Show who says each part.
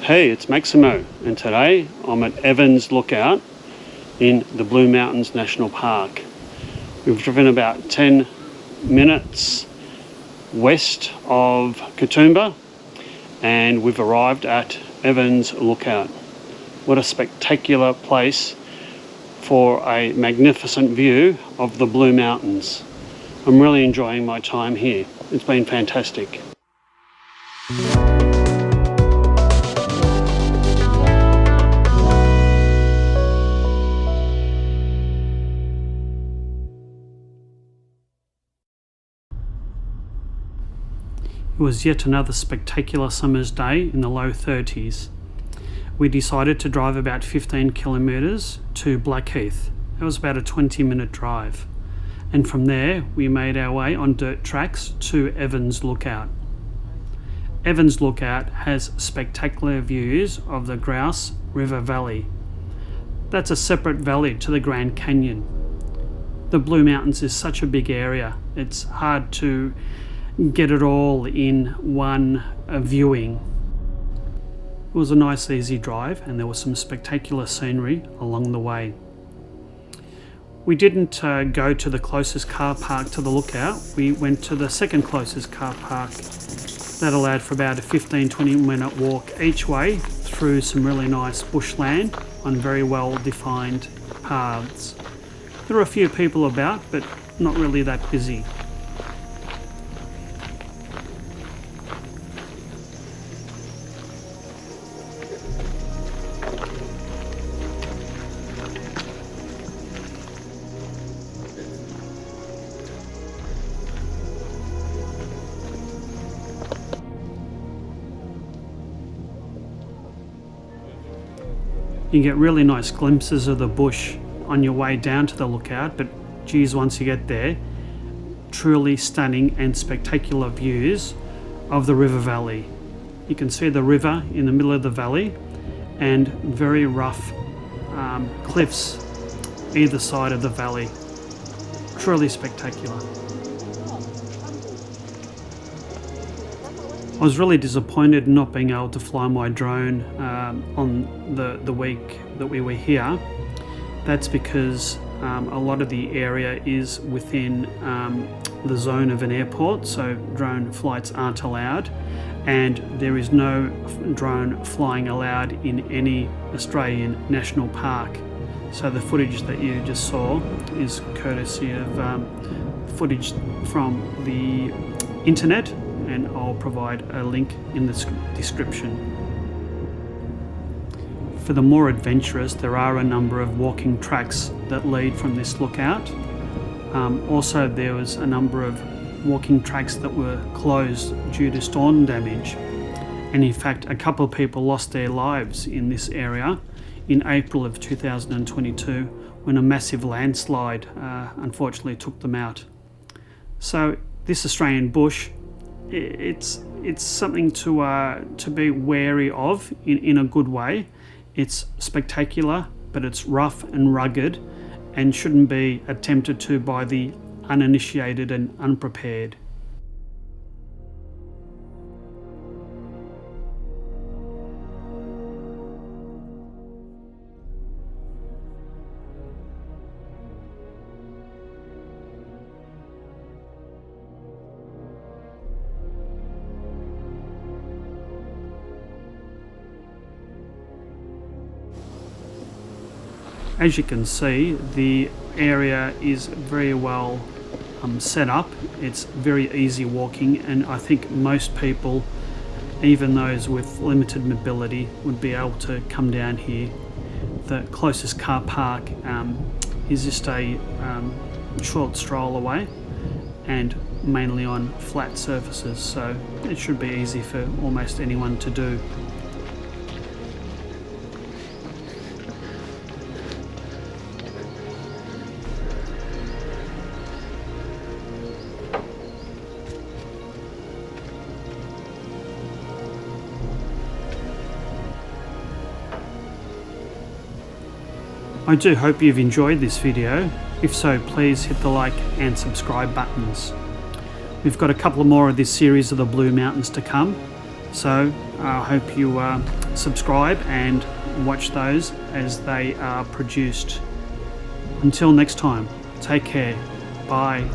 Speaker 1: Hey, it's Maximo, and today I'm at Evans Lookout in the Blue Mountains National Park. We've driven about 10 minutes west of Katoomba and we've arrived at Evans Lookout. What a spectacular place for a magnificent view of the Blue Mountains. I'm really enjoying my time here. It's been fantastic. It was yet another spectacular summer's day in the low 30s. We decided to drive about 15 kilometres to Blackheath. It was about a 20-minute drive. And from there, we made our way on dirt tracks to Evans Lookout. Evans Lookout has spectacular views of the Grose River Valley. That's a separate valley to the Grand Canyon. The Blue Mountains is such a big area. It's hard to get it all in one viewing. It was a nice easy drive and there was some spectacular scenery along the way. We didn't go to the closest car park to the lookout. We went to the second closest car park. That allowed for about a 15-20 minute walk each way through some really nice bushland on very well defined paths. There were a few people about, but not really that busy. You get really nice glimpses of the bush on your way down to the lookout, but geez, once you get there, truly stunning and spectacular views of the river valley. You can see the river in the middle of the valley and very rough cliffs either side of the valley. Truly spectacular. I was really disappointed in not being able to fly my drone on the week that we were here. That's because a lot of the area is within the zone of an airport, so drone flights aren't allowed, and there is no drone flying allowed in any Australian national park. So the footage that you just saw is courtesy of footage from the internet, and I'll provide a link in the description. For the more adventurous, there are a number of walking tracks that lead from this lookout. Also, there was a number of walking tracks that were closed due to storm damage. And in fact, a couple of people lost their lives in this area in April of 2022 when a massive landslide unfortunately took them out. So this Australian bush, it's something to be wary of in a good way. It's spectacular, but it's rough and rugged and shouldn't be attempted to by the uninitiated and unprepared. As you can see, the area is very well set up. It's very easy walking, and I think most people, even those with limited mobility, would be able to come down here. The closest car park is just a short stroll away and mainly on flat surfaces, so it should be easy for almost anyone to do. I do hope you've enjoyed this video. If so, please hit the like and subscribe buttons. We've got a couple more of this series of the Blue Mountains to come, so I hope you subscribe and watch those as they are produced. Until next time, take care. Bye.